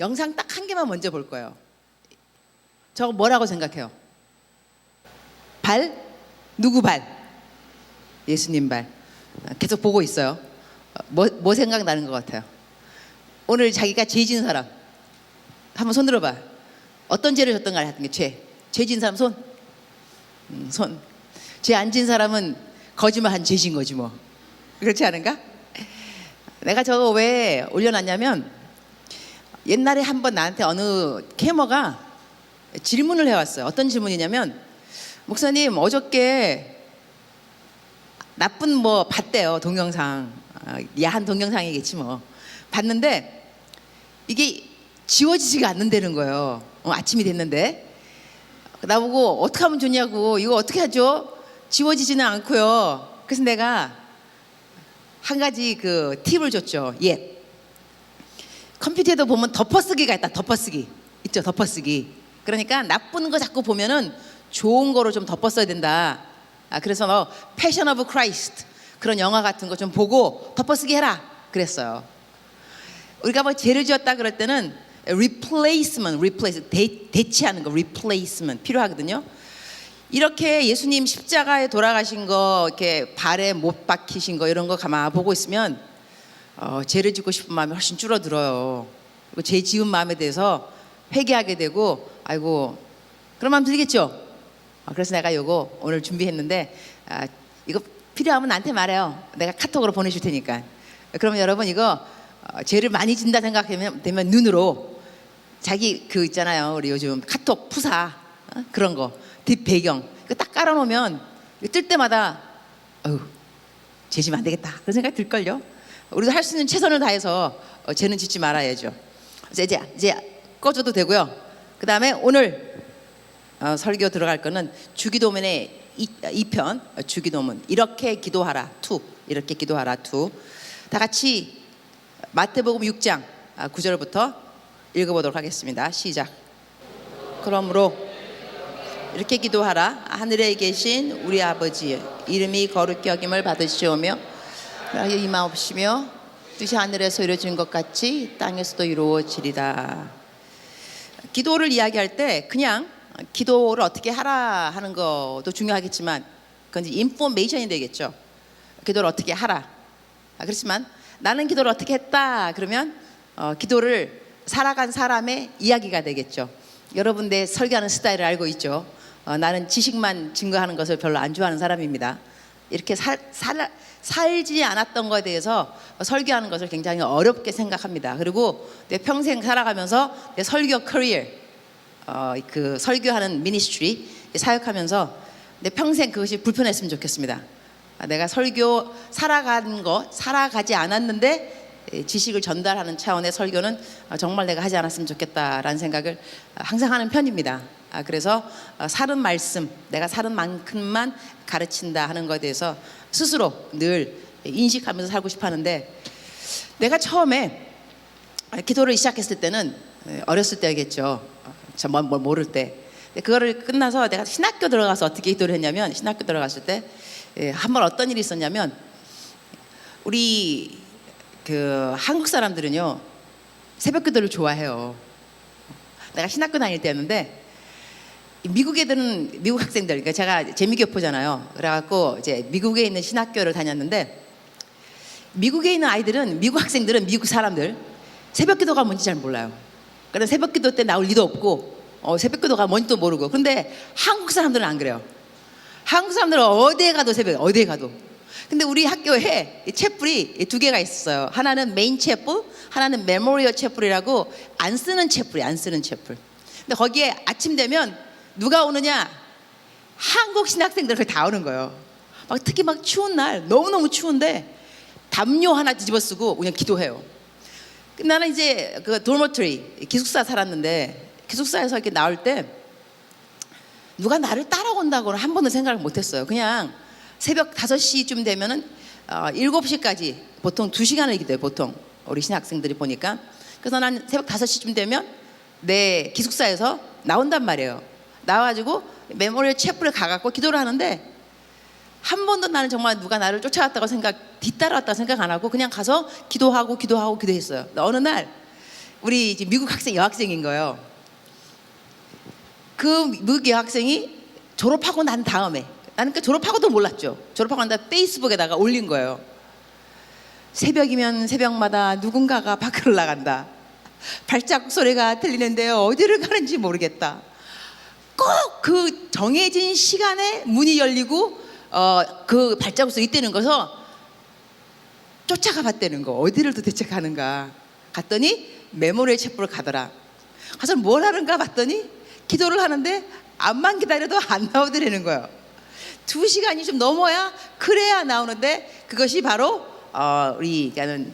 영상 딱 한 개만 먼저 볼 거예요. 저거 뭐라고 생각해요? 발? 누구 발? 예수님 발. 계속 보고 있어요. 뭐 생각나는 것 같아요? 오늘 자기가 죄 지은 사람 한번 손 들어봐. 어떤 죄를 졌던가 하여튼 죄 지은 사람 손. 손. 죄 안 지은 사람은 거짓말한 죄진 거지 뭐. 그렇지 않은가? 내가 저거 왜 올려놨냐면 옛날에 한번 나한테 어느 캐머가 질문을 해왔어요. 어떤 질문이냐면, 목사님 어저께 나쁜 뭐 봤대요. 동영상. 야한 동영상이겠지 뭐. 봤는데 이게 지워지지가 않는다는 거예요. 아침이 됐는데 나보고 어떻게 하면 좋냐고. 이거 어떻게 하죠? 지워지지는 않고요. 그래서 내가 한 가지 그 팁을 줬죠. 컴퓨터에도 보면 덮어쓰기가 있다. 덮어쓰기 있죠. 덮어쓰기. 그러니까 나쁜 거 자꾸 보면은 좋은 거로 좀 덮어써야 된다. 그래서 너 패션 오브 크라이스트 그런 영화 같은 거 좀 보고 덮어쓰기 해라 그랬어요. 우리가 뭐 죄를 지었다 그럴 때는 대체하는 거, replacement 필요하거든요. 이렇게 예수님 십자가에 돌아가신 거, 이렇게 발에 못 박히신 거 이런 거 가만 보고 있으면 죄를 짓고 싶은 마음이 훨씬 줄어들어요. 그리고 죄 지은 마음에 대해서 회개하게 되고, 아이고 그런 마음 들겠죠. 그래서 내가 요거 오늘 준비했는데 이거 필요하면 나한테 말해요. 내가 카톡으로 보내줄 테니까. 그러면 여러분 이거 죄를 많이 진다 생각되면 눈으로 자기 그 있잖아요. 우리 요즘 카톡 푸사 그런 거 뒷 배경 딱 깔아놓으면 뜰 때마다 죄 지면 안 되겠다 그런 생각이 들걸요. 우리도 할 수 있는 최선을 다해서 죄는 짓지 말아야죠. 이제 꺼줘도 되고요. 그 다음에 오늘 설교 들어갈 거는 주기도문의 2편 주기도문 이렇게 기도하라 2 이렇게 기도하라 2 다 같이 마태복음 6장 9절부터 읽어보도록 하겠습니다. 시작. 그러므로 이렇게 기도하라. 하늘에 계신 우리 아버지 이름이 거룩히 여김을 받으시오며 나의 임하옵시며 뜻이 하늘에서 이루어진 것 같이 땅에서도 이루어지리다. 기도를 이야기할 때 그냥 기도를 어떻게 하라 하는 것도 중요하겠지만 그건 이제 인포메이션이 되겠죠. 기도를 어떻게 하라. 그렇지만 나는 기도를 어떻게 했다 그러면 기도를 살아간 사람의 이야기가 되겠죠. 여러분 내 설교하는 스타일을 알고 있죠. 나는 지식만 증거하는 것을 별로 안 좋아하는 사람입니다. 이렇게 살지 않았던 것에 대해서 설교하는 것을 굉장히 어렵게 생각합니다. 그리고 내 평생 살아가면서 내 설교 커리어 그 설교하는 미니스트리 사역하면서 내 평생 그것이 불편했으면 좋겠습니다. 내가 설교 살아가지 않았는데 지식을 전달하는 차원의 설교는 정말 내가 하지 않았으면 좋겠다라는 생각을 항상 하는 편입니다. 그래서 살은 말씀, 내가 살은 만큼만 가르친다 하는 것에 대해서 스스로 늘 인식하면서 살고 싶어 하는데, 내가 처음에 기도를 시작했을 때는 어렸을 때겠죠. 뭘 모를 때. 그거를 끝나서 내가 신학교 들어가서 어떻게 기도를 했냐면, 신학교 들어갔을 때 한 번 어떤 일이 있었냐면, 우리 그 한국 사람들은요 새벽 기도를 좋아해요. 내가 신학교 다닐 때였는데 미국 애들은, 미국 학생들, 그러니까 제가 재미교포잖아요. 그래갖고 이제 미국에 있는 신학교를 다녔는데, 미국에 있는 아이들은, 미국 학생들은, 미국 사람들 새벽 기도가 뭔지 잘 몰라요. 그래서 새벽 기도 때 나올 리도 없고 새벽 기도가 뭔지도 모르고. 그런데 한국 사람들은 안 그래요. 한국 사람들은 어디에 가도 새벽에, 어디에 가도. 근데 우리 학교에 채플이 두 개가 있었어요. 하나는 메인 채플, 하나는 메모리얼 채플이라고 안 쓰는 채플이, 안 쓰는 채플. 근데 거기에 아침 되면 누가 오느냐? 한국 신학생들 다 오는 거예요. 특히 추운 날, 너무너무 추운데 담요 하나 뒤집어 쓰고 그냥 기도해요. 나는 이제 그 도모터리 기숙사 살았는데, 기숙사에서 이렇게 나올 때 누가 나를 따라온다고는 한 번도 생각을 못했어요. 그냥 새벽 5시쯤 되면은 7시까지 보통 2시간을 기도해요. 보통 우리 신학생들이 보니까. 그래서 난 새벽 5시쯤 되면 내 기숙사에서 나온단 말이에요. 나와가지고 메모리얼 채플에 가갖고 기도를 하는데, 한 번도 나는 정말 누가 나를 쫓아왔다고 뒤따라왔다고 생각 안 하고 그냥 가서 기도했어요. 어느 날 우리 이제 미국 학생 여학생인 거예요. 그 미국 여학생이 졸업하고 난 다음에, 나는 그 졸업하고도 몰랐죠. 졸업하고 난 다음에 페이스북에다가 올린 거예요. 새벽이면 새벽마다 누군가가 밖으로 나간다. 발자국 소리가 들리는데요, 어디를 가는지 모르겠다. 꼭 그 정해진 시간에 문이 열리고 그 발자국 소리 있다는 것을 쫓아가 봤다는 거. 어디를 도대체 가는가. 갔더니 메모리얼 챕으로 가더라. 가서 뭘 하는가 봤더니 기도를 하는데 암만 기다려도 안 나오더라는 거예요. 2시간이 좀 넘어야 그래야 나오는데, 그것이 바로 우리가는,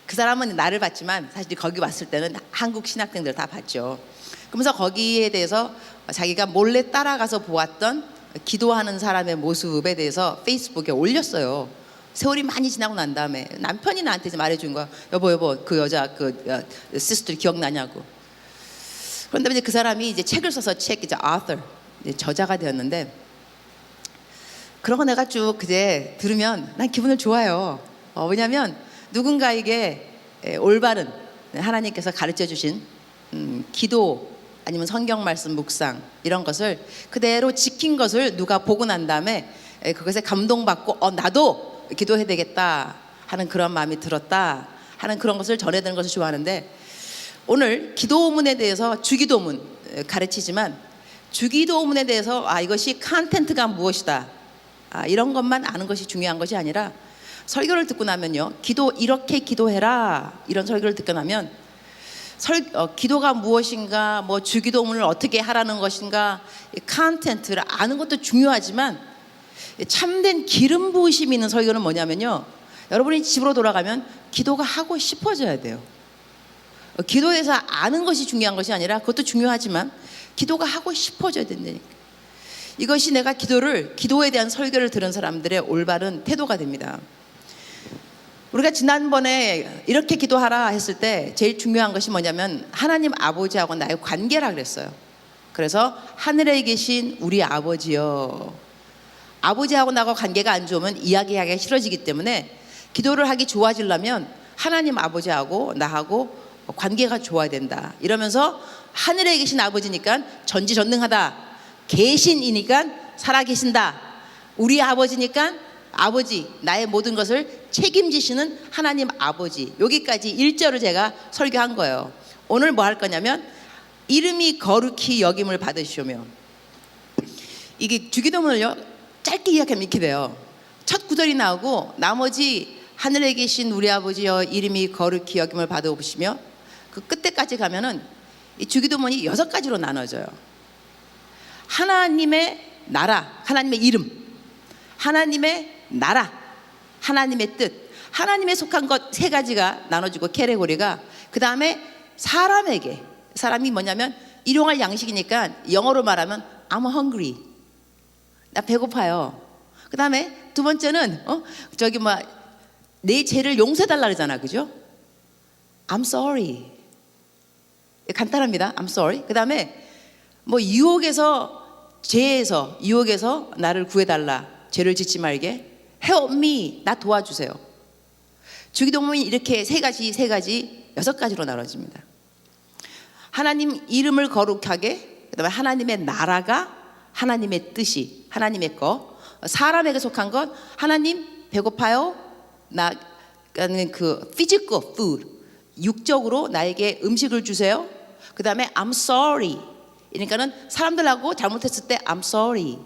그 사람은 나를 봤지만 사실 거기 왔을 때는 한국 신학생들 다 봤죠. 그러면서 거기에 대해서 자기가 몰래 따라가서 보았던 기도하는 사람의 모습에 대해서 페이스북에 올렸어요. 세월이 많이 지나고 난 다음에 남편이 나한테 이제 말해준 거야. 여보 그 여자 그 시스터 기억나냐고. 그런데 이제 그 사람이 이제 책을 써서 이제 author, 이제 저자가 되었는데, 그런 거 내가 쭉 그제 들으면 난 기분을 좋아요. 왜냐하면 누군가에게 올바른 하나님께서 가르쳐 주신 기도 아니면 성경 말씀 묵상 이런 것을 그대로 지킨 것을 누가 보고 난 다음에 그것에 감동받고 나도 기도해야 되겠다 하는 그런 마음이 들었다 하는 그런 것을 전해드리는 것을 좋아하는데, 오늘 기도문에 대해서 주기도문 가르치지만, 주기도문에 대해서 이것이 컨텐츠가 무엇이다 이런 것만 아는 것이 중요한 것이 아니라, 설교를 듣고 나면요, 기도 이렇게 기도해라 이런 설교를 듣고 나면 기도가 무엇인가, 뭐 주기도문을 어떻게 하라는 것인가, 컨텐츠를 아는 것도 중요하지만, 참된 기름 부으심이 있는 설교는 뭐냐면요, 여러분이 집으로 돌아가면 기도가 하고 싶어져야 돼요. 기도에서 아는 것이 중요한 것이 아니라, 그것도 중요하지만 기도가 하고 싶어져야 된다니까. 이것이 내가 기도에 대한 설교를 들은 사람들의 올바른 태도가 됩니다. 우리가 지난번에 이렇게 기도하라 했을 때 제일 중요한 것이 뭐냐면, 하나님 아버지하고 나의 관계라 그랬어요. 그래서 하늘에 계신 우리 아버지요. 아버지하고 나하고 관계가 안 좋으면 이야기하기가 싫어지기 때문에, 기도를 하기 좋아지려면 하나님 아버지하고 나하고 관계가 좋아야 된다 이러면서, 하늘에 계신 아버지니까 전지전능하다, 계신이니까 살아계신다, 우리 아버지니까 아버지, 나의 모든 것을 책임지시는 하나님 아버지, 여기까지 1절을 제가 설교한 거예요. 오늘 뭐 할 거냐면, 이름이 거룩히 여김을 받으시오며. 이게 주기도문을요 짧게 이야기하면 이렇게 돼요. 첫 구절이 나오고 나머지 하늘에 계신 우리 아버지여 이름이 거룩히 여김을 받아오시며, 그 끝에까지 가면은 이 주기도문이 6가지로 나눠져요. 하나님의 나라, 하나님의 이름, 하나님의 나라, 하나님의 뜻, 하나님에 속한 것 3가지가 나눠지고, 캐레고리가. 그 다음에 사람이 뭐냐면 일용할 양식이니까 영어로 말하면 I'm hungry, 나 배고파요. 그 다음에 두 번째는 내 죄를 용서해달라 그러잖아, 그죠? I'm sorry. 간단합니다. I'm sorry. 그 다음에 죄에서 유혹에서 나를 구해달라, 죄를 짓지 말게, help me, 나 도와주세요. 주기도문이 이렇게 3가지 6가지로 나눠집니다. 하나님 이름을 거룩하게, 그 다음에 하나님의 나라가, 하나님의 뜻이, 하나님의 거, 사람에게 속한 것, 하나님 배고파요, 나는 그 physical food, 육적으로 나에게 음식을 주세요. 그 다음에 I'm sorry, 그러니까는 사람들하고 잘못했을 때 I'm sorry.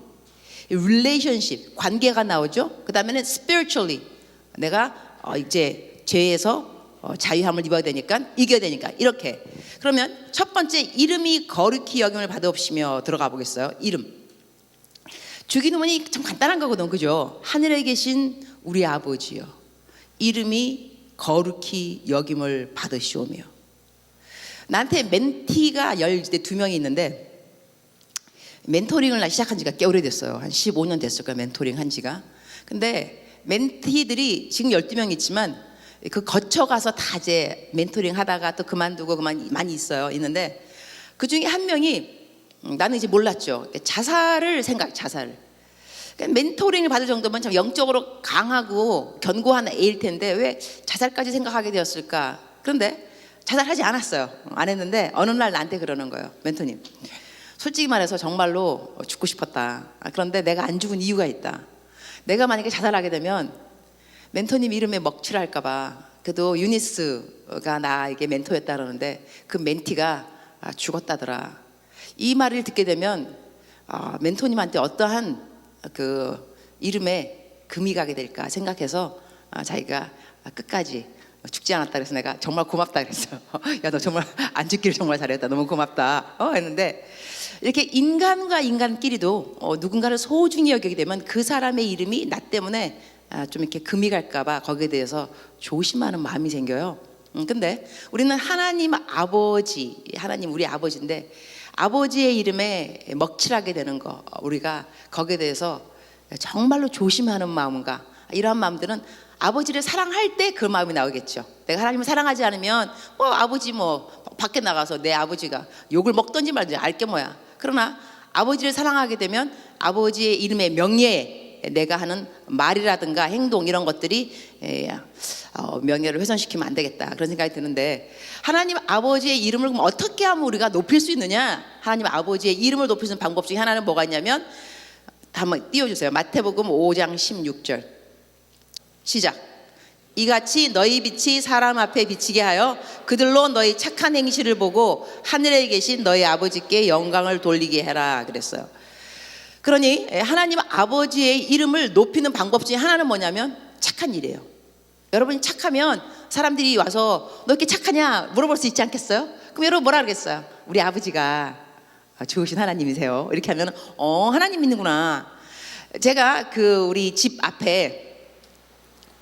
relationship, 관계가 나오죠. 그 다음에는 spiritually, 내가 이제 죄에서 자유함을 입어야 되니까, 이겨야 되니까, 이렇게. 그러면 첫 번째, 이름이 거룩히 여김을 받으시며 들어가 보겠어요. 이름. 주기도문이 참 간단한 거거든, 그죠? 하늘에 계신 우리 아버지요, 이름이 거룩히 여김을 받으시오며. 나한테 멘티가 12명이 있는데, 멘토링을 시작한 지가 꽤 오래됐어요. 한 15년 됐을 거예요, 멘토링 한 지가. 근데 멘티들이 지금 12명 있지만, 그 거쳐가서 다 이제 멘토링 하다가 또 그만두고 많이 있는데, 그 중에 한 명이, 나는 이제 몰랐죠. 자살을. 그러니까 멘토링을 받을 정도면 참 영적으로 강하고 견고한 애일 텐데 왜 자살까지 생각하게 되었을까? 그런데 자살하지 않았어요. 안 했는데 어느 날 나한테 그러는 거예요. 멘토님, 솔직히 말해서 정말로 죽고 싶었다. 그런데 내가 안 죽은 이유가 있다. 내가 만약에 자살하게 되면 멘토님 이름에 먹칠할까 봐. 그래도 유니스가 나에게 멘토였다 그러는데 그 멘티가 죽었다더라. 이 말을 듣게 되면 멘토님한테 어떠한 그 이름에 금이 가게 될까 생각해서 자기가 끝까지 죽지 않았다 그래서 내가 정말 고맙다 그랬어요. 야, 너 정말 안 죽기를 정말 잘했다. 너무 고맙다. 했는데 이렇게 인간과 인간끼리도 누군가를 소중히 여기게 되면 그 사람의 이름이 나 때문에 좀 이렇게 금이 갈까봐 거기에 대해서 조심하는 마음이 생겨요. 근데 우리는 하나님 아버지, 하나님 우리 아버지인데 아버지의 이름에 먹칠하게 되는 거, 우리가 거기에 대해서 정말로 조심하는 마음인가, 이러한 마음들은 아버지를 사랑할 때 그 마음이 나오겠죠. 내가 하나님을 사랑하지 않으면 아버지 밖에 나가서 내 아버지가 욕을 먹던지 말든지 알게 뭐야. 그러나 아버지를 사랑하게 되면 아버지의 이름의 명예에 내가 하는 말이라든가 행동 이런 것들이 명예를 훼손시키면 안 되겠다, 그런 생각이 드는데, 하나님 아버지의 이름을 그럼 어떻게 하면 우리가 높일 수 있느냐? 하나님 아버지의 이름을 높일 수 있는 방법 중에 하나는 뭐가 있냐면, 한번 띄워주세요. 마태복음 5장 16절 시작. 이같이 너희 빛이 사람 앞에 비치게 하여 그들로 너희 착한 행실을 보고 하늘에 계신 너희 아버지께 영광을 돌리게 해라 그랬어요. 그러니 하나님 아버지의 이름을 높이는 방법 중에 하나는 뭐냐면 착한 일이에요. 여러분이 착하면 사람들이 와서 너 이렇게 착하냐 물어볼 수 있지 않겠어요? 그럼 여러분 뭐라 그러겠어요? 우리 아버지가 좋으신 하나님이세요. 이렇게 하면 하나님 믿는구나. 제가 우리 집 앞에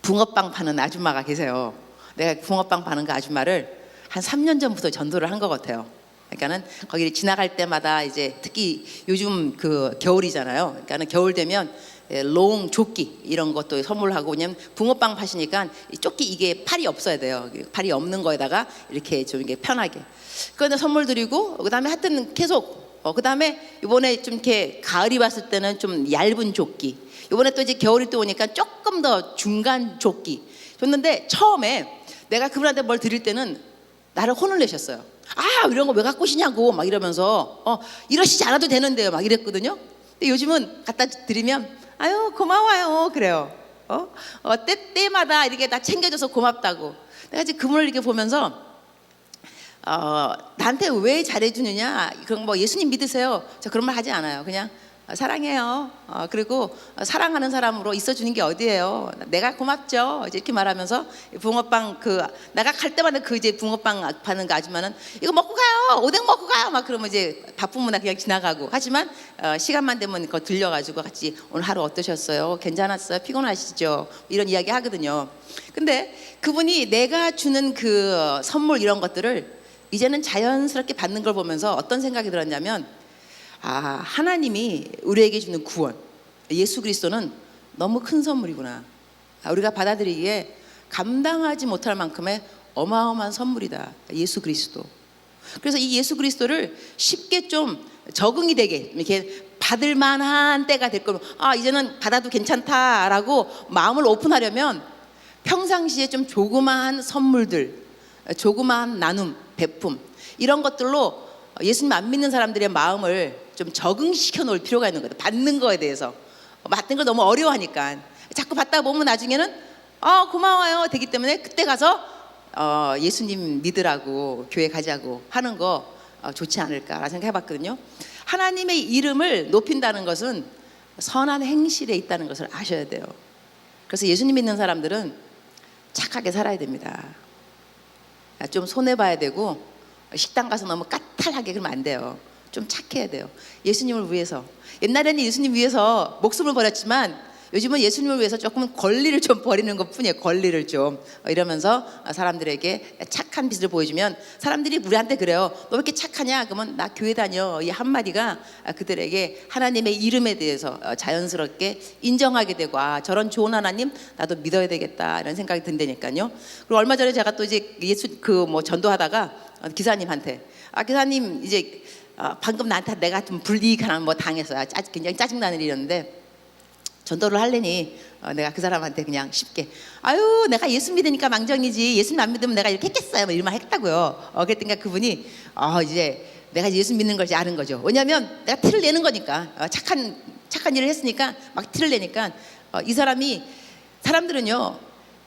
붕어빵 파는 아줌마가 계세요. 내가 붕어빵 파는 그 아줌마를 한 3년 전부터 전도를 한 것 같아요. 그러니까는 거기를 지나갈 때마다 이제 특히 요즘 겨울이잖아요. 그러니까는 겨울 되면 롱 조끼 이런 것도 선물하고, 왜냐면 붕어빵 파시니까 조끼 이게 팔이 없어야 돼요. 팔이 없는 거에다가 이렇게 좀 이게 편하게 그런데 선물 드리고, 그다음에 하여튼 계속 그다음에 이번에 좀 이렇게 가을이 왔을 때는 좀 얇은 조끼, 이번에 또 이제 겨울이 또 오니까 조금 더 중간 조끼 줬는데, 처음에 내가 그분한테 뭘 드릴 때는 나를 혼을 내셨어요. 이런 거 왜 갖고 오시냐고 막 이러면서 이러시지 않아도 되는데요 막 이랬거든요. 근데 요즘은 갖다 드리면 아유 고마워요 그래요. 때마다 이렇게 다 챙겨줘서 고맙다고. 내가 이제 그분을 이렇게 보면서 나한테 왜 잘해주느냐, 그런 예수님 믿으세요, 저 그런 말 하지 않아요. 그냥 사랑해요. 그리고 사랑하는 사람으로 있어주는 게 어디예요? 내가 고맙죠. 이제 이렇게 말하면서 붕어빵 내가 갈 때마다 이제 붕어빵 파는 그 아줌마는 이거 먹고 가요, 오뎅 먹고 가요 막 그러면 이제 바쁘면 나 그냥 지나가고, 하지만 시간만 되면 그거 들려가지고 같이 오늘 하루 어떠셨어요? 괜찮았어요? 피곤하시죠? 이런 이야기 하거든요. 근데 그분이 내가 주는 그 선물 이런 것들을 이제는 자연스럽게 받는 걸 보면서 어떤 생각이 들었냐면, 하나님이 우리에게 주는 구원, 예수 그리스도는 너무 큰 선물이구나. 우리가 받아들이기에 감당하지 못할 만큼의 어마어마한 선물이다, 예수 그리스도. 그래서 이 예수 그리스도를 쉽게 좀 적응이 되게 이렇게 받을 만한 때가 될 거면, 이제는 받아도 괜찮다라고 마음을 오픈하려면 평상시에 좀 조그마한 선물들, 조그마한 나눔, 베품 이런 것들로 예수님 안 믿는 사람들의 마음을 좀 적응시켜 놓을 필요가 있는 거예요. 받는 거에 대해서 받는 걸 너무 어려워하니까 자꾸 받다 보면 나중에는 고마워요 되기 때문에 그때 가서 예수님 믿으라고 교회 가자고 하는 거 좋지 않을까라는 생각해봤거든요. 하나님의 이름을 높인다는 것은 선한 행실에 있다는 것을 아셔야 돼요. 그래서 예수님 믿는 사람들은 착하게 살아야 됩니다. 좀 손해봐야 되고, 식당 가서 너무 까탈하게 그러면 안 돼요. 좀 착해야 돼요. 예수님을 위해서. 옛날에는 예수님 위해서 목숨을 버렸지만 요즘은 예수님을 위해서 조금 권리를 좀 버리는 것 뿐이에요. 권리를 좀 이러면서 사람들에게 착한 빛을 보여주면 사람들이 우리한테 그래요. 너 왜 이렇게 착하냐? 그러면 나 교회 다녀. 이 한마디가 그들에게 하나님의 이름에 대해서 자연스럽게 인정하게 되고, 저런 좋은 하나님 나도 믿어야 되겠다 이런 생각이 든다니까요. 그리고 얼마 전에 제가 또 이제 전도하다가 기사님한테 기사님 이제 방금 나한테 내가 좀 불이익하나 당해서 굉장히 짜증나는 일이었는데, 전도를 하려니 내가 그 사람한테 그냥 쉽게 아유 내가 예수 믿으니까 망정이지 예수 안 믿으면 내가 이렇게 했겠어요 뭐 이런 말 했다고요. 그랬더니 그분이 이제 내가 예수 믿는 걸 아는 거죠. 왜냐하면 내가 티를 내는 거니까 착한 일을 했으니까 막 티를 내니까 이 사람들은요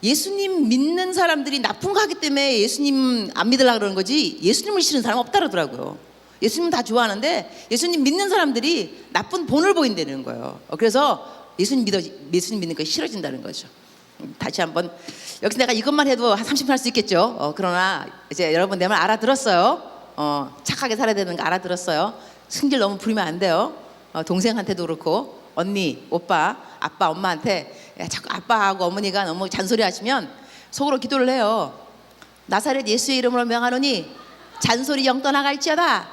예수님 믿는 사람들이 나쁜 거 하기 때문에 예수님 안 믿으려고 그러는 거지 예수님을 싫은 사람 없다 그러더라고요. 예수님 다 좋아하는데 예수님 믿는 사람들이 나쁜 본을 보인다는 거예요. 그래서 예수님 믿는 거 싫어진다는 거죠. 다시 한번 여기서 내가 이것만 해도 한 30분 할 수 있겠죠. 그러나 이제 여러분 내 말 알아들었어요. 착하게 살아야 되는 거 알아들었어요. 승질 너무 부리면 안 돼요. 동생한테도 그렇고 언니, 오빠, 아빠, 엄마한테 자꾸 아빠하고 어머니가 너무 잔소리 하시면 속으로 기도를 해요. 나사렛 예수의 이름으로 명하노니 잔소리 영 떠나갈지어다.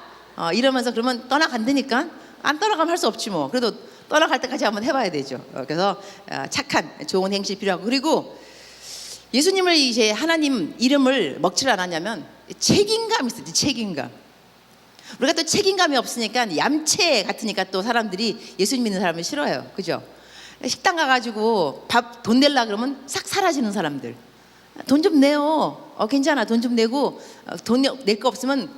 이러면서 그러면 떠나간다니까. 안 떠나가면 할 수 없지 뭐. 그래도 떠나갈 때까지 한번 해봐야 되죠. 그래서 착한 좋은 행실이 필요하고, 그리고 예수님을 이제 하나님 이름을 먹지를 않았냐면 책임감이 있어요. 책임감. 우리가 또 책임감이 없으니까 얌체 같으니까 또 사람들이 예수님 믿는 사람을 싫어해요. 그죠? 식당 가가지고 밥 돈 내려 그러면 싹 사라지는 사람들. 돈 좀 내요. 괜찮아. 돈 좀 내고 돈 낼 거 없으면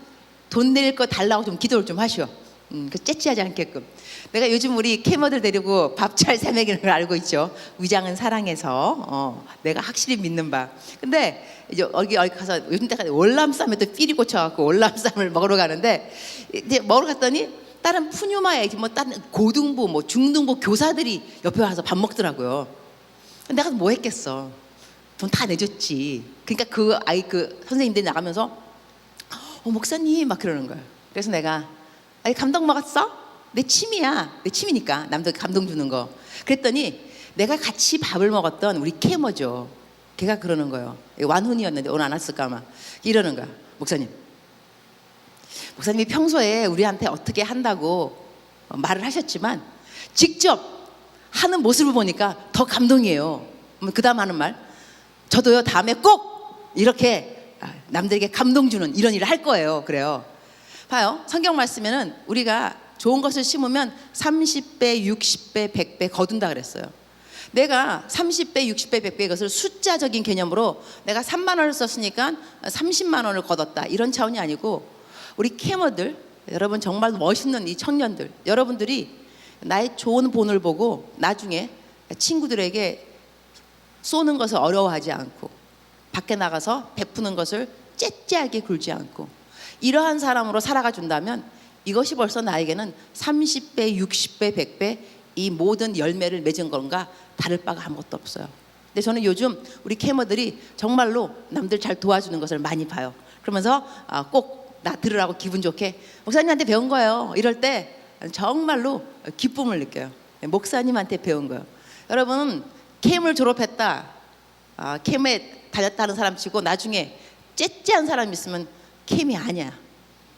돈 낼 거 달라고 좀 기도를 좀 하시오. 그 째찌하지 않게끔. 내가 요즘 우리 캐머들 데리고 밥 잘 새먹이는 걸 알고 있죠. 위장은 사랑해서 내가 확실히 믿는 바. 근데 이제 어디 가서 요즘 때까지 월남쌈에 또 삘이 꽂혀갖고 월남쌈을 먹으러 가는데 이제 먹으러 갔더니 다른 푸뉴마에 뭐 다른 고등부 뭐 중등부 교사들이 옆에 와서 밥 먹더라고요. 내가 뭐 했겠어. 돈 다 내줬지. 그러니까 그 아이 그 선생님들이 나가면서 목사님 막 그러는 거예요. 그래서 내가 아니 감동 먹었어? 내 취미야. 내 취미니까 남들 감동 주는 거. 그랬더니 내가 같이 밥을 먹었던 우리 캐머죠. 걔가 그러는 거예요. 완훈이었는데 오늘 안 왔을까 아마. 이러는 거야. 목사님이 평소에 우리한테 어떻게 한다고 말을 하셨지만 직접 하는 모습을 보니까 더 감동이에요. 그 다음 하는 말, 저도요 다음에 꼭 이렇게 남들에게 감동 주는 이런 일을 할 거예요. 그래요. 봐요. 성경 말씀에는 우리가 좋은 것을 심으면 30배, 60배, 100배 거둔다 그랬어요. 내가 30배, 60배, 100배 것을 숫자적인 개념으로 내가 3만 원을 썼으니까 30만 원을 거뒀다 이런 차원이 아니고, 우리 캐머들 여러분 정말 멋있는 이 청년들 여러분들이 나의 좋은 본을 보고 나중에 친구들에게 쏘는 것을 어려워하지 않고 밖에 나가서 베푸는 것을 째째하게 굴지 않고 이러한 사람으로 살아가 준다면 이것이 벌써 나에게는 30배, 60배, 100배 이 모든 열매를 맺은 건가 다를 바가 아무것도 없어요. 근데 저는 요즘 우리 캐머들이 정말로 남들 잘 도와주는 것을 많이 봐요. 그러면서 꼭 나 들으라고 기분 좋게 목사님한테 배운 거예요. 이럴 때 정말로 기쁨을 느껴요. 목사님한테 배운 거예요. 여러분 캠을 졸업했다, 캠에 다녔다는 사람 치고 나중에 째째한 사람 있으면 캠이 아니야.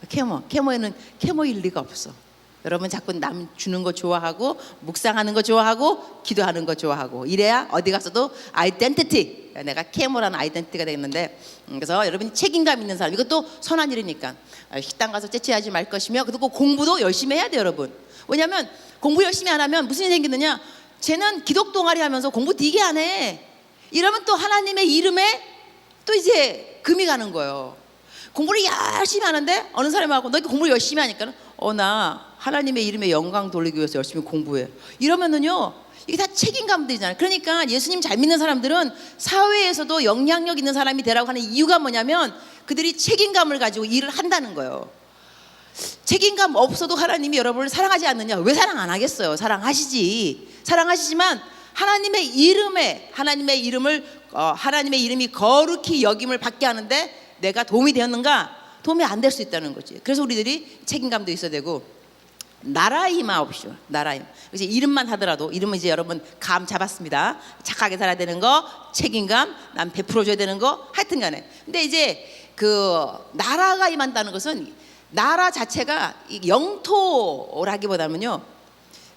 캐머에는 캐머일 리가 없어. 여러분 자꾸 남 주는 거 좋아하고 묵상하는 거 좋아하고 기도하는 거 좋아하고 이래야 어디 가서도 아이덴티티, 내가 캐머라는 아이덴티티가 되겠는데, 그래서 여러분이 책임감 있는 사람, 이것도 선한 일이니까 식당 가서 째째하지 말 것이며, 그리고 공부도 열심히 해야 돼요 여러분. 왜냐하면 공부 열심히 안 하면 무슨 일이 생기느냐, 쟤는 기독 동아리 하면서 공부 되게 안 해. 이러면 또 하나님의 이름에 또 이제 금이 가는 거예요. 공부를 열심히 하는데 어느 사람하고 너 이렇게 공부를 열심히 하니까 나 하나님의 이름에 영광 돌리기 위해서 열심히 공부해. 이러면은요 이게 다 책임감들이잖아요. 그러니까 예수님 잘 믿는 사람들은 사회에서도 영향력 있는 사람이 되라고 하는 이유가 뭐냐면 그들이 책임감을 가지고 일을 한다는 거예요. 책임감 없어도 하나님이 여러분을 사랑하지 않느냐? 왜 사랑 안 하겠어요? 사랑하시지. 사랑하시지만 하나님의 이름을 하나님의 이름이 거룩히 여김을 받게 하는데 내가 도움이 되었는가? 도움이 안 될 수 있다는 거지. 그래서 우리들이 책임감도 있어야 되고, 나라임하옵시오. 나라임. 그래서 이름만 하더라도, 이름은 이제 여러분 감 잡았습니다. 착하게 살아야 되는 거, 책임감, 남 베풀어줘야 되는 거, 하여튼간에. 근데 이제 그 나라가 임한다는 것은 나라 자체가 영토라기보다는요,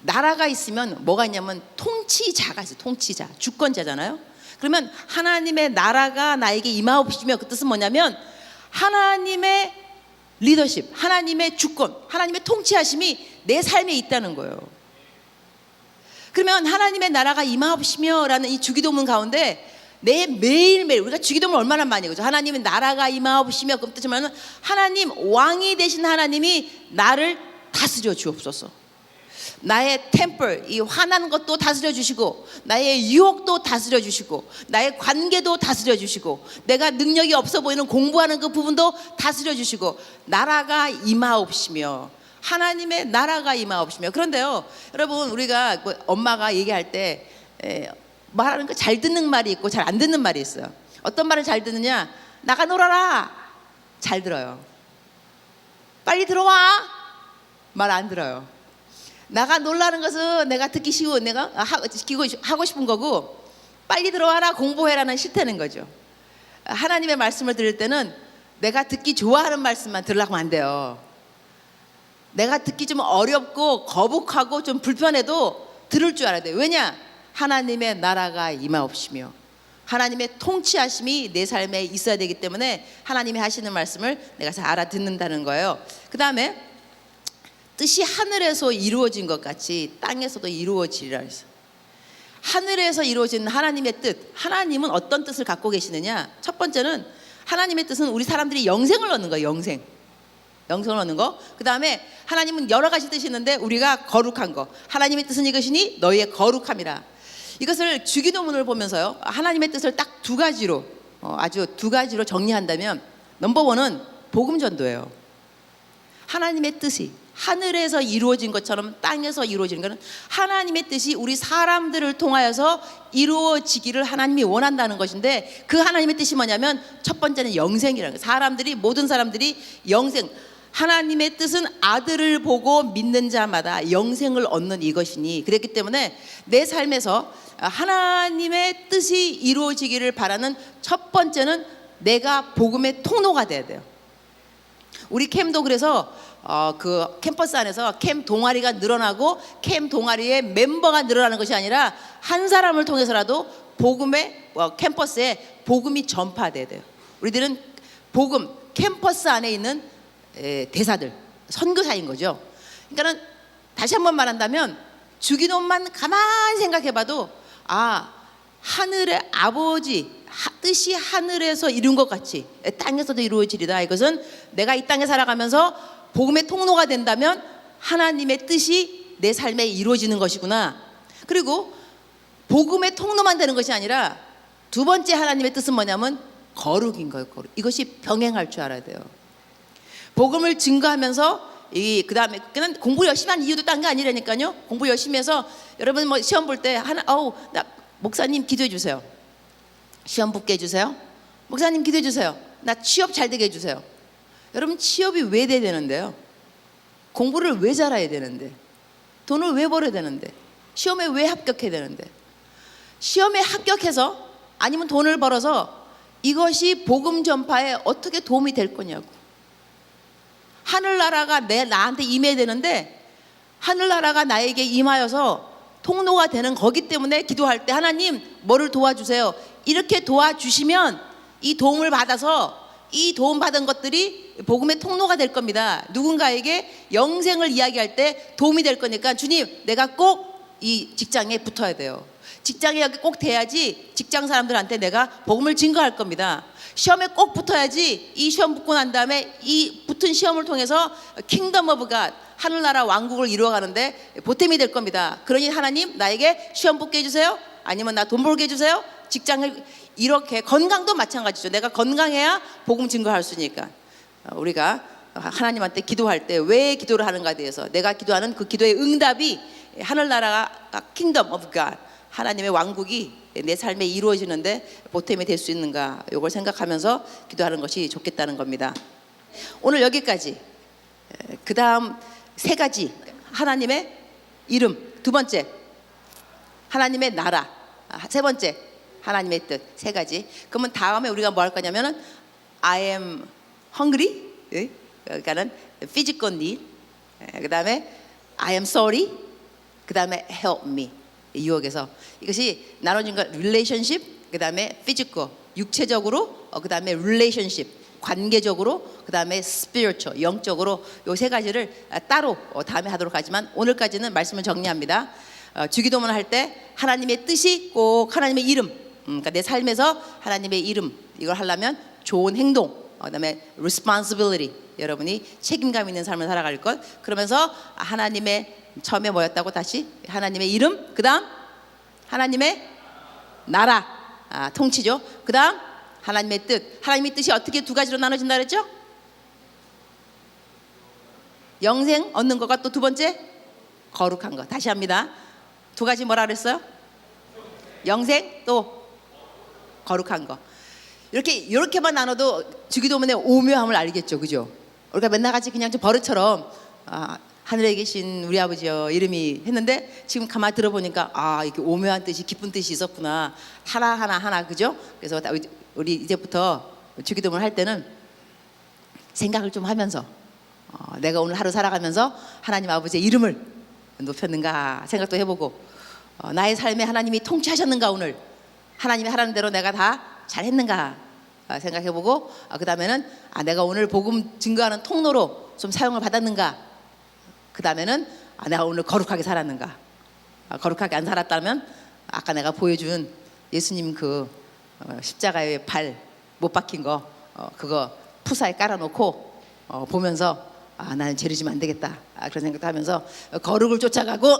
나라가 있으면 뭐가 있냐면 통치자가 있어요. 통치자, 주권자잖아요. 그러면 하나님의 나라가 나에게 임하옵시며, 그 뜻은 뭐냐면 하나님의 리더십, 하나님의 주권, 하나님의 통치하심이 내 삶에 있다는 거예요. 그러면 하나님의 나라가 임하옵시며라는 이 주기도문 가운데 내 매일매일 우리가 주기도문 얼마나 많이 그죠? 하나님의 나라가 임하옵시며 그 뜻이면 하나님 왕이 되신 하나님이 나를 다스려 주옵소서. 나의 템플, 이 화난 것도 다스려 주시고 나의 유혹도 다스려 주시고 나의 관계도 다스려 주시고 내가 능력이 없어 보이는 공부하는 그 부분도 다스려 주시고 나라가 임하옵시며 하나님의 나라가 임하옵시며. 그런데요 여러분, 우리가 엄마가 얘기할 때 말하는 거 잘 듣는 말이 있고 잘 안 듣는 말이 있어요. 어떤 말을 잘 듣느냐? 나가 놀아라. 잘 들어요. 빨리 들어와. 말 안 들어요. 나가 놀라는 것은 내가 듣기 쉬운, 내가 하고 싶은 거고, 빨리 들어와라, 공부해라는 싫다는 거죠. 하나님의 말씀을 들을 때는 내가 듣기 좋아하는 말씀만 들으려고 하면 안 돼요. 내가 듣기 좀 어렵고 거북하고 좀 불편해도 들을 줄 알아야 돼요. 왜냐? 하나님의 나라가 임하옵시며 하나님의 통치하심이 내 삶에 있어야 되기 때문에 하나님이 하시는 말씀을 내가 잘 알아듣는다는 거예요. 그 다음에 뜻이 하늘에서 이루어진 것 같이 땅에서도 이루어지리라 했어요. 하늘에서 이루어진 하나님의 뜻, 하나님은 어떤 뜻을 갖고 계시느냐? 첫 번째는 하나님의 뜻은 우리 사람들이 영생을 얻는 거예요. 영생을 얻는 거. 그 다음에 하나님은 여러 가지 뜻이 있는데 우리가 거룩한 거, 하나님의 뜻은 이것이니 너희의 거룩함이라. 이것을 주기도문을 보면서요 하나님의 뜻을 딱 두 가지로 아주 두 가지로 정리한다면, 넘버 원은 복음 전도예요. 하나님의 뜻이 하늘에서 이루어진 것처럼 땅에서 이루어지는 것은 하나님의 뜻이 우리 사람들을 통하여서 이루어지기를 하나님이 원한다는 것인데, 그 하나님의 뜻이 뭐냐면 첫 번째는 영생이라는 거예요. 모든 사람들이 영생, 하나님의 뜻은 아들을 보고 믿는 자마다 영생을 얻는 이것이니, 그랬기 때문에 내 삶에서 하나님의 뜻이 이루어지기를 바라는 첫 번째는 내가 복음의 통로가 돼야 돼요. 우리 캠도 그래서 그 캠퍼스 안에서 캠 동아리가 늘어나고 캠 동아리의 멤버가 늘어나는 것이 아니라 한 사람을 통해서라도 복음의 캠퍼스에 복음이 전파돼야 돼요. 우리들은 복음 캠퍼스 안에 있는 대사들, 선교사인 거죠. 그러니까는 다시 한번 말한다면 주기도문만 가만히 생각해봐도 하늘의 아버지 뜻이 하늘에서 이룬 것 같이 땅에서도 이루어지리다. 이것은 내가 이 땅에 살아가면서 복음의 통로가 된다면 하나님의 뜻이 내 삶에 이루어지는 것이구나. 그리고 복음의 통로만 되는 것이 아니라 두 번째 하나님의 뜻은 뭐냐면 거룩인 거예요. 거룩. 이것이 병행할 줄 알아야 돼요. 복음을 증거하면서 그 다음에 공부 열심히 한 이유도 딴 게 아니라니까요. 공부 열심히 해서 여러분 뭐 시험 볼 때 나 목사님 기도해 주세요. 시험 붙게 해주세요. 목사님 기도해 주세요. 나 취업 잘 되게 해주세요. 여러분 취업이 왜 돼야 되는데요? 공부를 왜 잘해야 되는데? 돈을 왜 벌어야 되는데? 시험에 왜 합격해야 되는데? 시험에 합격해서 아니면 돈을 벌어서 이것이 복음 전파에 어떻게 도움이 될 거냐고. 하늘나라가 나한테 임해야 되는데 하늘나라가 나에게 임하여서 통로가 되는 거기 때문에 기도할 때 하나님 뭐를 도와주세요. 이렇게 도와주시면 이 도움을 받아서 이 도움받은 것들이 복음의 통로가 될 겁니다. 누군가에게 영생을 이야기할 때 도움이 될 거니까 주님 내가 꼭 이 직장에 붙어야 돼요. 직장에 꼭 돼야지 직장 사람들한테 내가 복음을 증거할 겁니다. 시험에 꼭 붙어야지 이 시험 붙고 난 다음에 이 붙은 시험을 통해서 킹덤 오브 갓 하늘나라 왕국을 이루어가는데 보탬이 될 겁니다. 그러니 하나님 나에게 시험 붙게 해주세요. 아니면 나 돈 벌게 해주세요. 직장을 이렇게 건강도 마찬가지죠. 내가 건강해야 복음 증거할 수 있으니까 우리가 하나님한테 기도할 때 왜 기도를 하는가에 대해서 내가 기도하는 그 기도의 응답이 하늘나라가 킹덤 오브 갓 하나님의 왕국이 내 삶에 이루어지는데 보탬이 될 수 있는가, 이걸 생각하면서 기도하는 것이 좋겠다는 겁니다. 오늘 여기까지. 그 다음 세 가지, 하나님의 이름, 두 번째 하나님의 나라, 세 번째 하나님의 뜻, 세 가지. 그러면 다음에 우리가 뭐 할 거냐면은 I am hungry, 그러니까는 physical need, 그 다음에 I am sorry, 그 다음에 help me. 유혹에서 이것이 나눠진 것, relationship, 그 다음에 physical, 육체적으로, 그 다음에 relationship, 관계적으로, 그 다음에 spiritual, 영적으로, 요 세 가지를 따로 다음에 하도록 하지만 오늘까지는 말씀을 정리합니다. 주기도문 할 때 하나님의 뜻이 꼭 하나님의 이름, 그러니까 내 삶에서 하나님의 이름 이걸 하려면 좋은 행동, 그다음에 responsibility, 여러분이 책임감 있는 삶을 살아갈 것. 그러면서 하나님의 처음에 뭐였다고 다시 하나님의 이름, 그다음 하나님의 나라, 통치죠. 그다음 하나님의 뜻. 하나님의 뜻이 어떻게 두 가지로 나눠진다 그랬죠? 영생 얻는 것과 또 두 번째 거룩한 것. 다시 합니다. 두 가지 뭐라 그랬어요? 영생 또 거룩한 거. 이렇게만 나눠도 주기도문의 오묘함을 알겠죠, 그죠? 우리가 맨날 같이 그냥 좀 버릇처럼 하늘에 계신 우리 아버지여 이름이 했는데 지금 가만히 들어보니까 이렇게 오묘한 뜻이 깊은 뜻이 있었구나. 하나 그죠? 그래서 우리 이제부터 주기도문 할 때는 생각을 좀 하면서 내가 오늘 하루 살아가면서 하나님 아버지의 이름을 높였는가 생각도 해보고 나의 삶에 하나님이 통치하셨는가, 오늘 하나님이 하라는 대로 내가 다 잘했는가 생각해보고 그 다음에는 내가 오늘 복음 증거하는 통로로 좀 사용을 받았는가, 그 다음에는 내가 오늘 거룩하게 살았는가. 거룩하게 안 살았다면 아까 내가 보여준 예수님 그 십자가에 발 못 박힌 거 그거 푸사에 깔아놓고 보면서 나는 죄를 지면 안 되겠다, 그런 생각도 하면서 거룩을 쫓아가고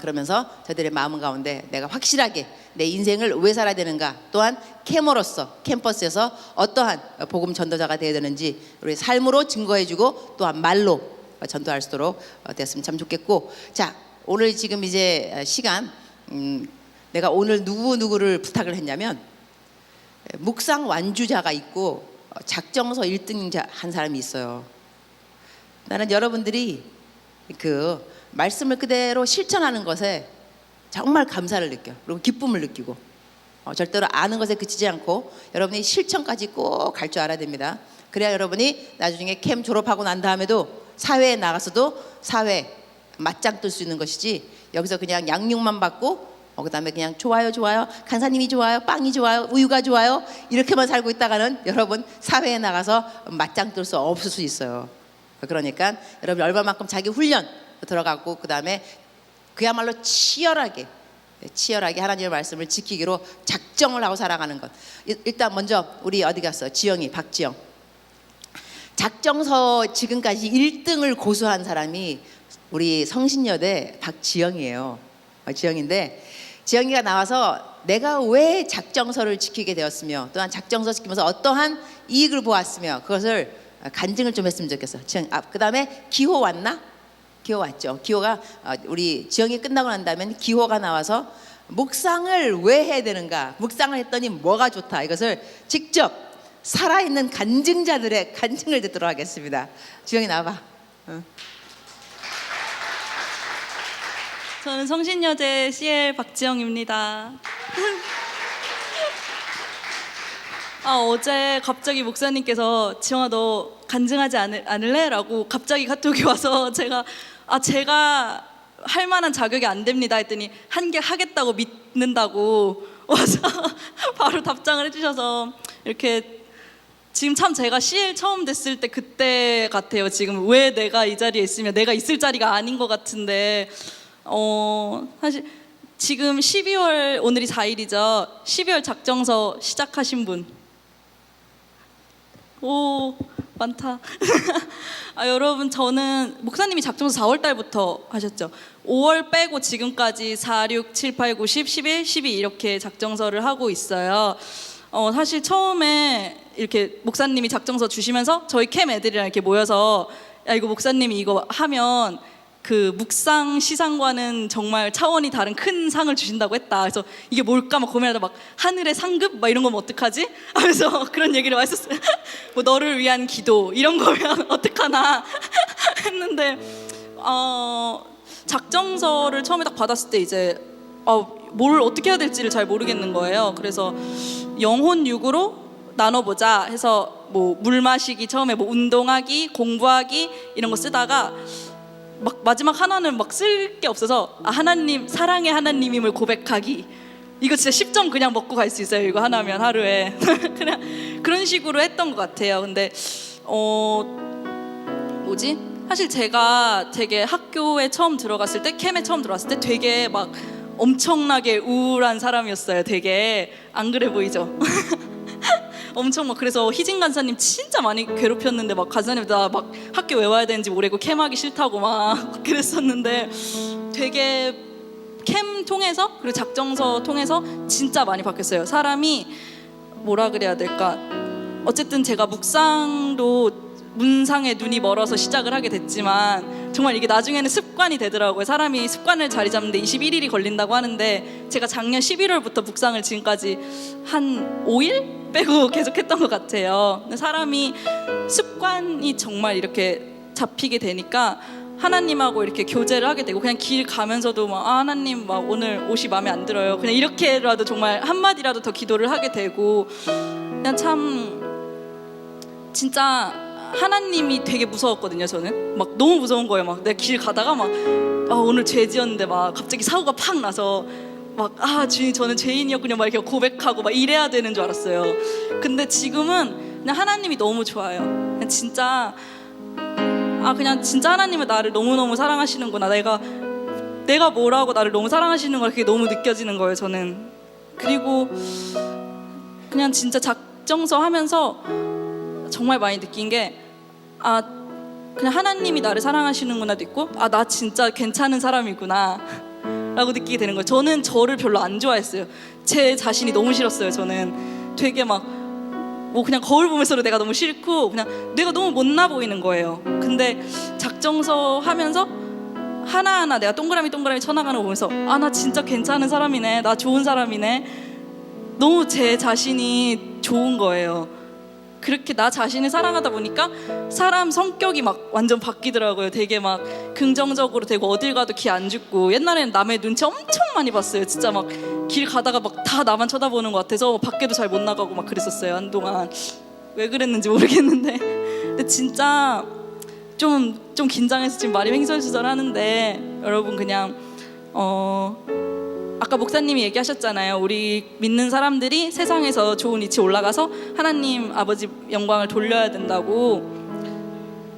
그러면서 저들의 마음 가운데 내가 확실하게 내 인생을 왜 살아야 되는가, 또한 캠퍼로서 캠퍼스에서 어떠한 복음 전도자가 되어야 되는지 우리 삶으로 증거해주고 또한 말로 전도할 수 있도록 됐으면 참 좋겠고. 자, 오늘 지금 이제 시간 내가 오늘 누구를 부탁을 했냐면 묵상 완주자가 있고 작정서 1등 한 사람이 있어요. 나는 여러분들이 그 말씀을 그대로 실천하는 것에 정말 감사를 느껴. 그리고 기쁨을 느끼고 절대로 아는 것에 그치지 않고 여러분이 실천까지 꼭 갈 줄 알아야 됩니다. 그래야 여러분이 나중에 캠 졸업하고 난 다음에도 사회에 나가서도 사회 맞짱 뜰 수 있는 것이지, 여기서 그냥 양육만 받고 그 다음에 그냥 좋아요 간사님이 좋아요, 빵이 좋아요, 우유가 좋아요 이렇게만 살고 있다가는 여러분 사회에 나가서 맞짱 뜰 수 없을 수 있어요. 그러니까 여러분 얼마만큼 자기 훈련 들어가고 그 다음에 그야말로 치열하게 하나님의 말씀을 지키기로 작정을 하고 살아가는 것. 일단 먼저 우리 어디 갔어? 지영이, 박지영. 작정서 지금까지 1등을 고수한 사람이 우리 성신여대 박지영이에요. 지영인데 지영이가 나와서 내가 왜 작정서를 지키게 되었으며 또한 작정서 지키면서 어떠한 이익을 보았으며 그것을 간증을 좀 했으면 좋겠어. 그 다음에 기호 왔나? 기호 왔죠. 기호가 우리 지영이 끝나고 난 다음에 기호가 나와서 묵상을 왜 해야 되는가, 묵상을 했더니 뭐가 좋다, 이것을 직접 살아있는 간증자들의 간증을 듣도록 하겠습니다. 지영이 나와봐. 저는 성신여대 CL 박지영입니다. 어제 갑자기 목사님께서 지영아 너 간증하지 않을래? 라고 갑자기 카톡이 와서 제가 할 만한 자격이 안 됩니다 했더니 한 개 하겠다고 믿는다고 와서 바로 답장을 해주셔서 이렇게 지금 참 제가 CL 처음 됐을 때 그때 같아요. 지금 왜 내가 이 자리에 있으면 내가 있을 자리가 아닌 것 같은데 사실 지금 12월 오늘이 4일이죠. 12월 작정서 시작하신 분. 오, 많다. 여러분 저는 목사님이 작정서 4월 달부터 하셨죠. 5월 빼고 지금까지 4, 6, 7, 8, 9, 10, 11, 12 이렇게 작정서를 하고 있어요. 사실 처음에 이렇게 목사님이 작정서 주시면서 저희 캠 애들이랑 이렇게 모여서 야 이거 목사님이 이거 하면 그 묵상 시상과는 정말 차원이 다른 큰 상을 주신다고 했다. 그래서 이게 뭘까 막 고민하다 막 하늘의 상급 막 이런 거면 어떡하지? 하면서 그런 얘기를 했었어요. 뭐 너를 위한 기도 이런 거면 어떡하나 했는데 작정서를 처음에 딱 받았을 때 이제 뭘 어떻게 해야 될지를 잘 모르겠는 거예요. 그래서 영혼 육으로 나눠보자 해서 뭐 물 마시기 처음에 뭐 운동하기, 공부하기 이런 거 쓰다가 막 마지막 하나는 막 쓸 게 없어서 하나님 사랑의 하나님임을 고백하기, 이거 진짜 10점 그냥 먹고 갈 수 있어요. 이거 하나면 하루에 그냥 그런 식으로 했던 것 같아요. 근데 사실 제가 되게 학교에 처음 들어갔을 때, 캠에 처음 들어갔을 때 되게 막 엄청나게 우울한 사람이었어요. 되게 안 그래 보이죠? 엄청 막 그래서 희진 간사님 진짜 많이 괴롭혔는데 막 간사님 나 막 학교 왜 와야 되는지 모르고 캠하기 싫다고 막 그랬었는데 되게 캠 통해서 그리고 작정서 통해서 진짜 많이 바뀌었어요. 사람이 뭐라 그래야 될까? 어쨌든 제가 묵상도 문상에 눈이 멀어서 시작을 하게 됐지만 정말 이게 나중에는 습관이 되더라고요. 사람이 습관을 자리 잡는데 21일이 걸린다고 하는데 제가 작년 11월부터 묵상을 지금까지 한 5일 빼고 계속했던 것 같아요. 근데 사람이 습관이 정말 이렇게 잡히게 되니까 하나님하고 이렇게 교제를 하게 되고 그냥 길 가면서도 막 하나님 막 오늘 옷이 마음에 안 들어요. 그냥 이렇게라도 정말 한마디라도 더 기도를 하게 되고 그냥 참 진짜 하나님이 되게 무서웠거든요. 저는 막 너무 무서운 거예요. 막 내가 길 가다가 막 오늘 죄 지었는데 막 갑자기 사고가 팍 나서 막 주님 저는 죄인이었군요 막 이렇게 고백하고 막 이래야 되는 줄 알았어요. 근데 지금은 그냥 하나님이 너무 좋아요. 그냥 진짜 그냥 진짜 하나님은 나를 너무너무 사랑하시는구나. 내가 뭐라고 나를 너무 사랑하시는 걸 그게 너무 느껴지는 거예요. 저는 그리고 그냥 진짜 작정서 하면서 정말 많이 느낀 게 그냥 하나님이 나를 사랑하시는구나도 있고 나 진짜 괜찮은 사람이구나 라고 느끼게 되는 거예요. 저는 저를 별로 안 좋아했어요. 제 자신이 너무 싫었어요. 저는 되게 막 뭐 그냥 거울 보면서도 내가 너무 싫고 그냥 내가 너무 못나 보이는 거예요. 근데 작정서 하면서 하나하나 내가 동그라미 쳐나가는 거 보면서 나 진짜 괜찮은 사람이네, 나 좋은 사람이네, 너무 제 자신이 좋은 거예요. 그렇게 나 자신을 사랑하다 보니까 사람 성격이 막 완전 바뀌더라고요. 되게 막 긍정적으로 되고 어딜 가도 기 안 죽고 옛날에는 남의 눈치 엄청 많이 봤어요. 진짜 막 길 가다가 막 다 나만 쳐다보는 것 같아서 밖에도 잘 못 나가고 막 그랬었어요. 한동안 왜 그랬는지 모르겠는데 근데 진짜 좀 긴장해서 지금 말이 횡설수설하는데 여러분 그냥 아까 목사님이 얘기하셨잖아요. 우리 믿는 사람들이 세상에서 좋은 위치에 올라가서 하나님 아버지 영광을 돌려야 된다고.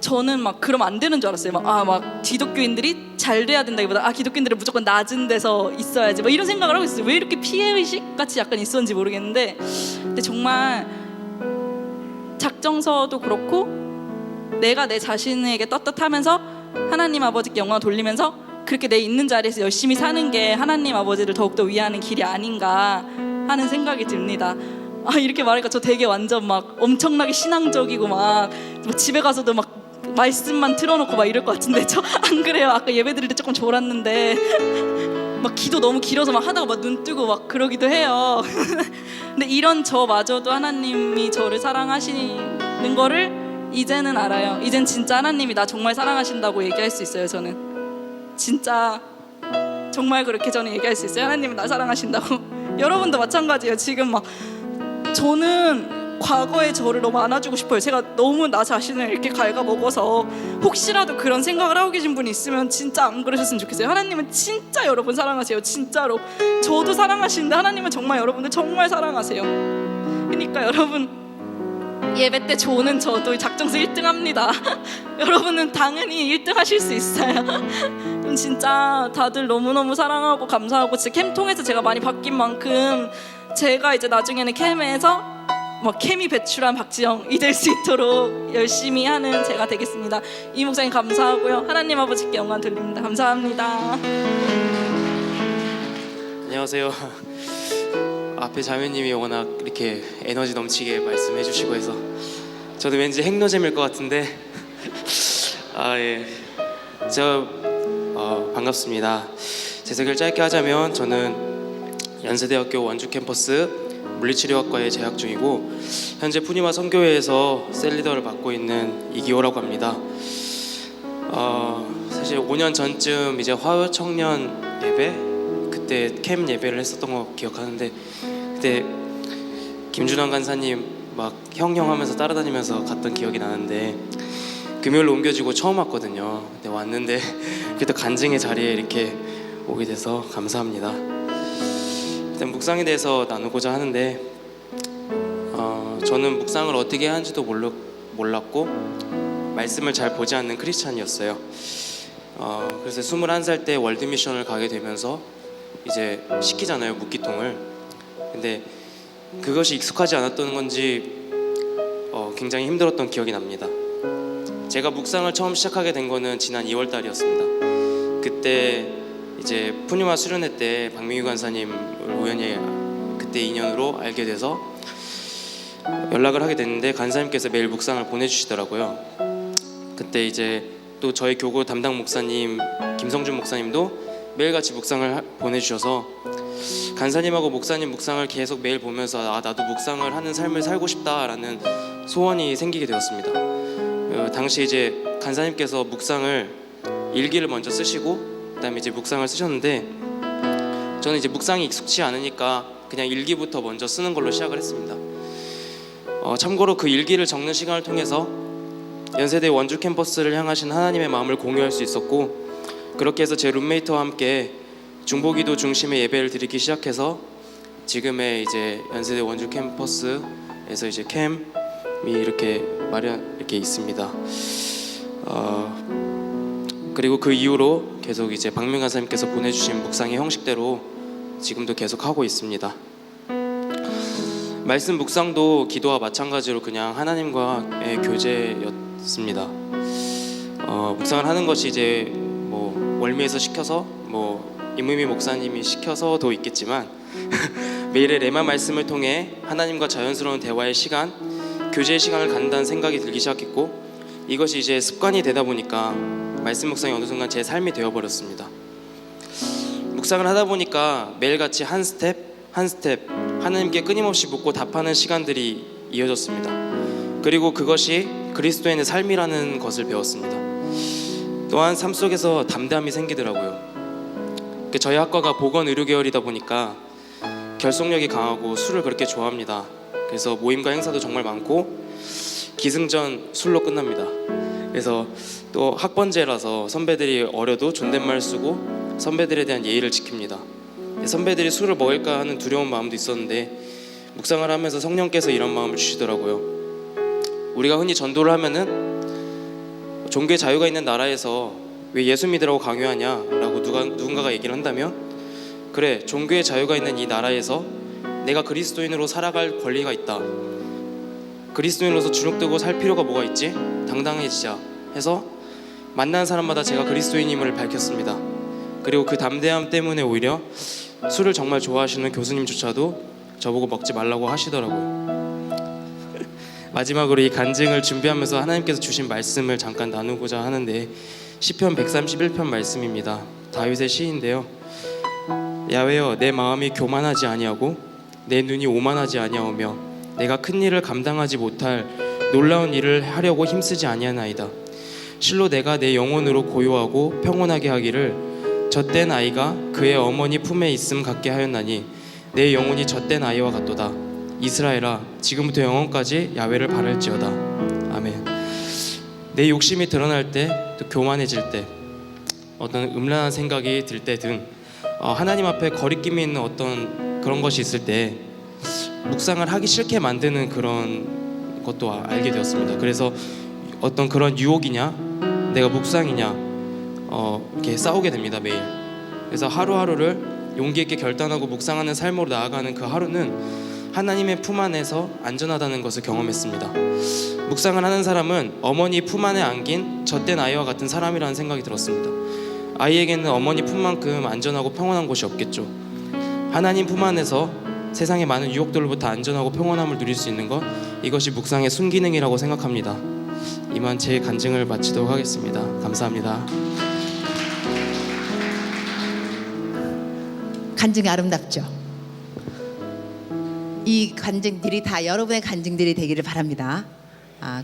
저는 막 그러면 안 되는 줄 알았어요. 막 기독교인들이 잘 돼야 된다기보다 기독교인들은 무조건 낮은 데서 있어야지 막 이런 생각을 하고 있어요. 왜 이렇게 피해의식 같이 약간 있었는지 모르겠는데 근데 정말 작정서도 그렇고 내가 내 자신에게 떳떳하면서 하나님 아버지께 영광을 돌리면서 그렇게 내 있는 자리에서 열심히 사는 게 하나님 아버지를 더욱더 위하는 길이 아닌가 하는 생각이 듭니다. 이렇게 말하니까 저 되게 완전 막 엄청나게 신앙적이고 막 집에 가서도 막 말씀만 틀어놓고 막 이럴 것 같은데 저 안 그래요. 아까 예배 드릴 때 조금 졸았는데 막 기도 너무 길어서 막 하다가 막 눈 뜨고 막 그러기도 해요. 근데 이런 저마저도 하나님이 저를 사랑하시는 거를 이제는 알아요. 이젠 진짜 하나님이 나 정말 사랑하신다고 얘기할 수 있어요. 저는 진짜 정말 그렇게 저는 얘기할 수 있어요. 하나님은 나 사랑하신다고. 여러분도 마찬가지예요. 지금 막 저는 과거의 저를 너무 안아주고 싶어요. 제가 너무 나 자신을 이렇게 갉아먹어서 혹시라도 그런 생각을 하고 계신 분이 있으면 진짜 안 그러셨으면 좋겠어요. 하나님은 진짜 여러분 사랑하세요. 진짜로 저도 사랑하시는데 하나님은 정말 여러분들 정말 사랑하세요. 그러니까 여러분 예배 때 조는 저도 작정서 1등 합니다. 여러분은 당연히 1등 하실 수 있어요. 그럼 진짜 다들 너무너무 사랑하고 감사하고 진짜 캠 통해서 제가 많이 바뀐 만큼 제가 이제 나중에는 캠에서 캠이 배출한 박지영이 될 수 있도록 열심히 하는 제가 되겠습니다. 이 목사님 감사하고요. 하나님 아버지께 영광 돌립니다. 감사합니다. 안녕하세요. 앞에 자매님이 워낙 이렇게 에너지 넘치게 말씀해 주시고 해서 저도 왠지 핵노잼일 것 같은데 예. 반갑습니다. 제 소개를 짧게 하자면 저는 연세대학교 원주 캠퍼스 물리치료학과에 재학 중이고 현재 푸니마 선교회에서 셀리더를 맡고 있는 이기호라고 합니다. 사실 5년 전쯤 이제 화요 청년 예배 그때 캠 예배를 했었던 거 기억하는데 그때 김준환 간사님 막 형형 하면서 따라다니면서 갔던 기억이 나는데 금요일로 옮겨지고 처음 왔거든요. 근데 왔는데 그래도 간증의 자리에 이렇게 오게 돼서 감사합니다. 일단 묵상에 대해서 나누고자 하는데 저는 묵상을 어떻게 하는지도 몰랐고 말씀을 잘 보지 않는 크리스찬이었어요. 그래서 21살 때 월드 미션을 가게 되면서 이제 시키잖아요, 묵기통을. 근데 그것이 익숙하지 않았던 건지 굉장히 힘들었던 기억이 납니다. 제가 묵상을 처음 시작하게 된 거는 지난 2월 달이었습니다. 그때 이제 푸니마 수련회 때 박민규 간사님을 우연히 그때 인연으로 알게 돼서 연락을 하게 됐는데 간사님께서 매일 묵상을 보내주시더라고요. 그때 이제 또 저희 교구 담당 목사님 김성준 목사님도 매일같이 묵상을 보내주셔서 간사님하고 목사님 묵상을 계속 매일 보면서 나도 묵상을 하는 삶을 살고 싶다라는 소원이 생기게 되었습니다. 당시 이제 간사님께서 묵상을 일기를 먼저 쓰시고 그다음에 이제 묵상을 쓰셨는데 저는 이제 묵상이 익숙치 않으니까 그냥 일기부터 먼저 쓰는 걸로 시작을 했습니다. 참고로 그 일기를 적는 시간을 통해서 연세대 원주 캠퍼스를 향하신 하나님의 마음을 공유할 수 있었고, 그렇게 해서 제 룸메이트와 함께 중보기도 중심의 예배를 드리기 시작해서 지금의 이제 연세대 원주 캠퍼스에서 이제 캠이 이렇게 이렇게 있습니다. 그리고 그 이후로 계속 이제 박명 간사님께서 보내주신 묵상의 형식대로 지금도 계속 하고 있습니다. 말씀 묵상도 기도와 마찬가지로 그냥 하나님과의 교제였습니다. 묵상을 하는 것이 이제 뭐 월미에서 시켜서 뭐 임의미 목사님이 시켜서도 있겠지만 매일의 레마 말씀을 통해 하나님과 자연스러운 대화의 시간, 교제의 시간을 갖는다는 생각이 들기 시작했고, 이것이 이제 습관이 되다 보니까 말씀 묵상이 어느 순간 제 삶이 되어버렸습니다. 묵상을 하다 보니까 매일같이 한 스텝 한 스텝 하나님께 끊임없이 묻고 답하는 시간들이 이어졌습니다. 그리고 그것이 그리스도인의 삶이라는 것을 배웠습니다. 또한 삶 속에서 담대함이 생기더라고요. 저희 학과가 보건의료 계열이다 보니까 결속력이 강하고 술을 그렇게 좋아합니다. 그래서 모임과 행사도 정말 많고 기승전 술로 끝납니다. 그래서 또 학번제라서 선배들이 어려도 존댓말 쓰고 선배들에 대한 예의를 지킵니다. 선배들이 술을 먹을까 하는 두려운 마음도 있었는데 묵상을 하면서 성령께서 이런 마음을 주시더라고요. 우리가 흔히 전도를 하면은 종교의 자유가 있는 나라에서 왜 예수 믿으라고 강요하냐라고 누군가가 얘기를 한다면, 그래, 종교의 자유가 있는 이 나라에서 내가 그리스도인으로 살아갈 권리가 있다. 그리스도인으로서 주눅들고 살 필요가 뭐가 있지? 당당해지자 해서 만난 사람마다 제가 그리스도인임을 밝혔습니다. 그리고 그 담대함 때문에 오히려 술을 정말 좋아하시는 교수님조차도 저보고 먹지 말라고 하시더라고요. 마지막으로 이 간증을 준비하면서 하나님께서 주신 말씀을 잠깐 나누고자 하는데, 시편 131편 말씀입니다. 다윗의 시인데요. 야훼여, 내 마음이 교만하지 아니하고 내 눈이 오만하지 아니하오며 내가 큰 일을 감당하지 못할 놀라운 일을 하려고 힘쓰지 아니하나이다. 실로 내가 내 영혼으로 고요하고 평온하게 하기를 젖된 아이가 그의 어머니 품에 있음 같게 하였나니 내 영혼이 젖된 아이와 같도다. 이스라엘아, 지금부터 영원까지 야훼를 바랄지어다. 아멘. 내 욕심이 드러날 때, 또 교만해질 때, 어떤 음란한 생각이 들 때 등 하나님 앞에 거리낌이 있는 어떤 그런 것이 있을 때 묵상을 하기 싫게 만드는 그런 것도 알게 되었습니다. 그래서 어떤 그런 유혹이냐 내가 묵상이냐 이렇게 싸우게 됩니다, 매일. 그래서 하루하루를 용기 있게 결단하고 묵상하는 삶으로 나아가는 그 하루는 하나님의 품 안에서 안전하다는 것을 경험했습니다. 묵상을 하는 사람은 어머니 품 안에 안긴 젖된 아이와 같은 사람이라는 생각이 들었습니다. 아이에게는 어머니 품만큼 안전하고 평온한 곳이 없겠죠. 하나님 품 안에서 세상의 많은 유혹들로부터 안전하고 평온함을 누릴 수 있는 것, 이것이 묵상의 순기능이라고 생각합니다. 이만 제 간증을 마치도록 하겠습니다. 감사합니다. 간증이 아름답죠. 이 간증들이 다 여러분의 간증들이 되기를 바랍니다.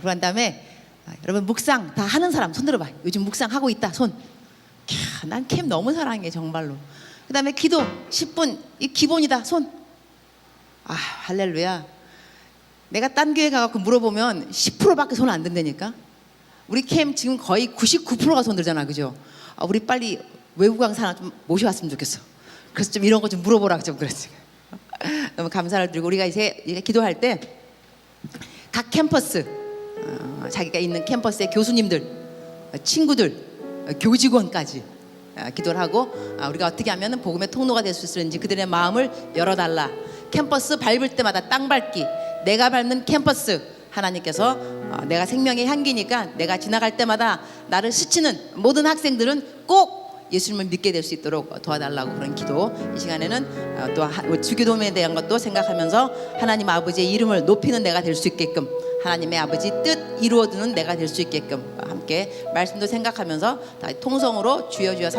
그런 다음에 여러분 묵상 다 하는 사람 손 들어봐. 요즘 묵상 하고 있다 손. 난 캠 너무 사랑해 정말로. 그 다음에 기도 10분 이 기본이다 손. 할렐루야. 내가 딴 교회 가갖고 물어보면 10%밖에 손 안 든다니까. 우리 캠 지금 거의 99%가 손 들잖아, 그죠? 우리 빨리 외국 강사 하나 좀 모셔왔으면 좋겠어. 그래서 좀 이런 거 좀 물어보라 좀 그랬지. 너무 감사를 드리고 우리가 이제 기도할 때 각 캠퍼스 자기가 있는 캠퍼스의 교수님들, 친구들, 교직원까지 기도를 하고 우리가 어떻게 하면 복음의 통로가 될 수 있을지 그들의 마음을 열어달라. 캠퍼스 밟을 때마다 땅 밟기, 내가 밟는 캠퍼스, 하나님께서 내가 생명의 향기니까 내가 지나갈 때마다 나를 스치는 모든 학생들은 꼭 예수님을 믿게 될 수 있도록 도와달라고 그런 기도. 이 시간에는 또 주기도문에 대한 것도 생각하면서 하나님 아버지의 이름을 높이는 내가 될 수 있게끔, 하나님의 아버지 뜻 이루어두는 내가 될 수 있게끔 함께 말씀도 생각하면서 다 통성으로 주여 주여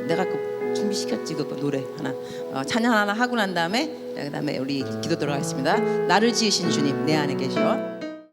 내가 그 준비시켰지 그 노래 하나 찬양 하나 하고 난 다음에 그다음에 우리 기도 들어가겠습니다. 나를 지으신 주님 내 안에 계셔.